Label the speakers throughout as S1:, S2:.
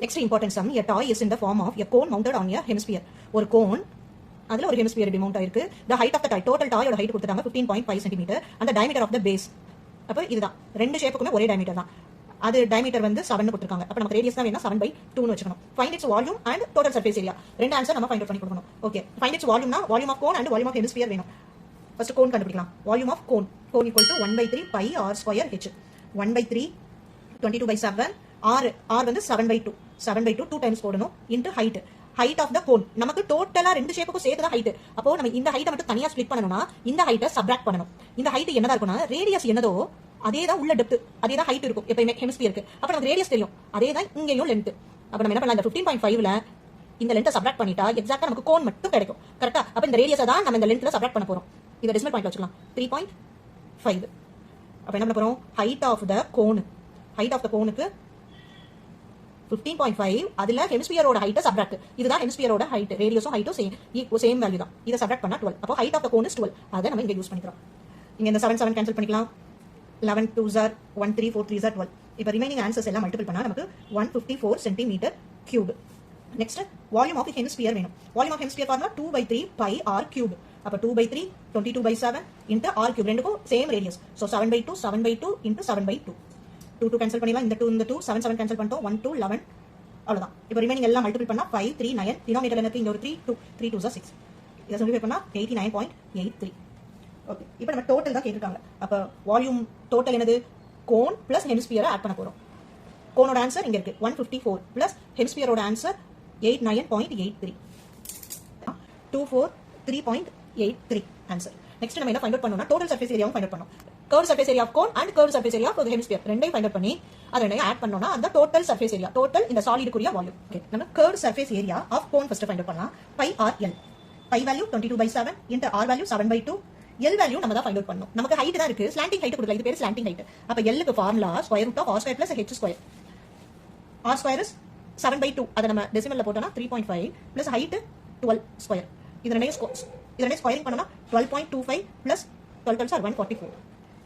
S1: Extra important sum, a toy is in the form of a cone mounted on a hemisphere. ஒரு cone அதுல ஒரு hemisphere இப்படி mount ஆயிருக்கு. the height of the toy, total toy ஓட height கொடுத்துட்டாங்க 15.5 cm and the diameter of the base. அப்ப இதுதான் ரெண்டு ஷேப்புக்குமே ஒரே diameter தான். அது diameter வந்து 7 னு கொடுத்திருக்காங்க. அப்ப நமக்கு ரேடியஸ் தான் வேணும்னா 7/2 னு வெச்சுக்கணும். find its volume and total surface area. ரெண்டு ஆன்சர் நம்ம ஃபைண்ட் அவுட் பண்ணி கொடுக்கணும். ஓகே, find its volume னா volume of cone and volume of hemisphere வேணும். ஃபர்ஸ்ட் கோன் கண்டுபிடிக்கலாம். volume of cone equal to 1/3 pi r square h. 1/3 22/7 r வந்து 7/2 2 times போடணும் into height of the cone. நமக்கு டோட்டலா ரெண்டு ஷேப்புக்கும் சேர்த்து தான் ஹைட். அப்போ நம்ம இந்த ஹைட்டை மட்டும் தனியா ஸ்ப்ளிட் பண்ணனும்னா இந்த ஹைட்டை சப்ட்ராக்ட் பண்ணனும். இந்த ஹைட் என்னதா இருக்கும்னா ரேடியஸ் என்னதோ அதே தான் உள்ள டெப்த், அதே தான் ஹைட் இருக்கும் எப்பவுமே ஹெமிஸ்பியருக்கு. அப்ப நமக்கு ரேடியஸ் தெரியும், அதே தான் இங்கேயும் லென்த். அப்ப நம்ம என்ன பண்ணலாம், இந்த 15.5ல இந்த லென்த்தை சப்ட்ராக்ட் பண்ணிட்டா எக்ஸாக்ட்டா நமக்கு கோன் மட்டும் கிடைக்கும். கரெக்ட்டா? அப்ப இந்த ரேடியஸை தான் நம்ம இந்த லென்த்ல சப்ட்ராக்ட் பண்ண போறோம். இத டெசிமல் பாயிண்ட்ல வச்சுக்கலாம். 3.5. அப்ப என்ன பண்ண போறோம், ஹைட் ஆஃப் த கோனுக்கு 15.5 அதுல ஹெமிஸ்பியரோட ஹைட் சப்ட்ராக்ட். இதுதான் ஹெமிஸ்பியரோட ஹைட், ரேடியஸும் ஹைட்டும் சேம் வேல்யூ தான். இத சப்ட்ராக்ட் பண்ணா 12. அப்போ height of the cone is 12. அத நம்ம இங்க யூஸ் பண்ணிக்கிறோம். இங்க இந்த 7 கேன்சல் பண்ணிக்கலாம். 11 2s are 1 3 4 3s are 12. இப்போ ரிமைனிங் ஆன்சர்ஸ் எல்லாம் மல்டிபிள் பண்ணா நமக்கு 154 cm cube. Next volume of hemisphere வேணும். Volume of hemisphere formula 2/3 pi r cube. அப்ப 2/3 22/7 into r cube ரெண்டுக்கும் same radius. So 7/2 into 7/2. 2 cancel பண்ணிடலாம். இந்த 2 7 கேன்சல் பண்ணிட்டோம். 1 2 11 அவ்வளவுதான். இப்போ ரிமைனிங் எல்லாம் மல்டிபிள் பண்ணா 5 3 9 டினாமினேட்டர்ல இருக்கு இங்க ஒரு 3 2s are 6. இத சிம்பிளிஃபை பண்ணா 89.83. ஓகே, இப்போ நம்ம டோட்டல் தான் கேட்டிருக்காங்க. அப்ப வால்யூம் டோட்டல் என்னது, கோன் பிளஸ் ஹெமிஸ்பியரை ஆட் பண்ண போறோம். கோனோட ஆன்சர் இங்க இருக்கு 154 பிளஸ் ஹெமிஸ்பியரோட ஆன்சர் 89.83. 243.83 ஆன்சர். நெக்ஸ்ட் நம்ம என்ன ஃபைண்ட் அவுட் பண்ணனும்னா டோட்டல் சர்ஃபேஸ் ஏரியாவும் ஃபைண்ட் அவுட் பண்ணனும். Curve surface area of cone and curve surface area of hemisphere ரெண்டையும் ஃபைண்ட் அவுட் பண்ணி அத ரெண்டையும் ஆட் பண்ணோம்னா அந்த டோட்டல் சர்ஃபேஸ் ஏரியா, டோட்டல் இந்த சாலிட் குரிய வால்யூம். ஓகே, நம்ம curve surface area of cone first find out பண்ணலாம். pi r l. pi value 22/7 into r value 7/2. L value நம்ம தான் ஃபைண்ட் அவுட் பண்ணனும். நமக்கு ஹைட் தான் இருக்கு, ஸ்லாண்டிங் ஹைட் கொடுக்கல. இது பேரு ஸ்லாண்டிங் ஹைட். அப்ப L க்கு formula square root of r square plus h square. r square is 7/2. அத நம்ம டெசிமல்ல போட்டோம்னா 3.5 பிளஸ் ஹைட் 12 ஸ்கொயர். இது ரெண்டையும் ஸ்கொயரிங் பண்ணோம்னா 12.25 பிளஸ் 12 12 144.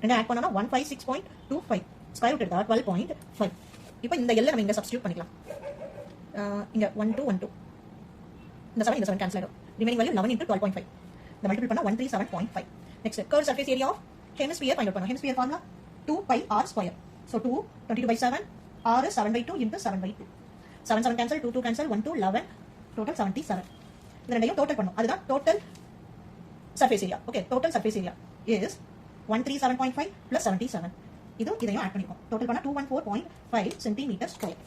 S1: ரெண்டு ஆட் பண்ணோம்னா 156.25. ஸ்கொயர் ரூட் எடுத்தா 12.5. இப்போ இந்த L நம்ம இங்க சப்ஸ்டிட்யூட் பண்ணிக்கலாம். இங்க 1 2 1 2. இந்த 7 இந்த 7 கேன்சல் ஆயிடும். Remaining value 11 into 12.5. இந்த மல்டிபிள் பண்ணா 137.5. Next curve surface area of hemisphere find out பண்ணனும். Hemisphere formula 2 pi r square. So 2 22/7 r 7/2 into 7/2. 7 cancel 2 cancel 1 2 11 total 77. இந்த ரெண்டையும் டோட்டல் பண்ணும். அதுதான் total surface area. Okay, total surface area is 137.5 plus 77. இதையும் add பண்ணிப்போம். Total பண்ணா 214.5 cm square.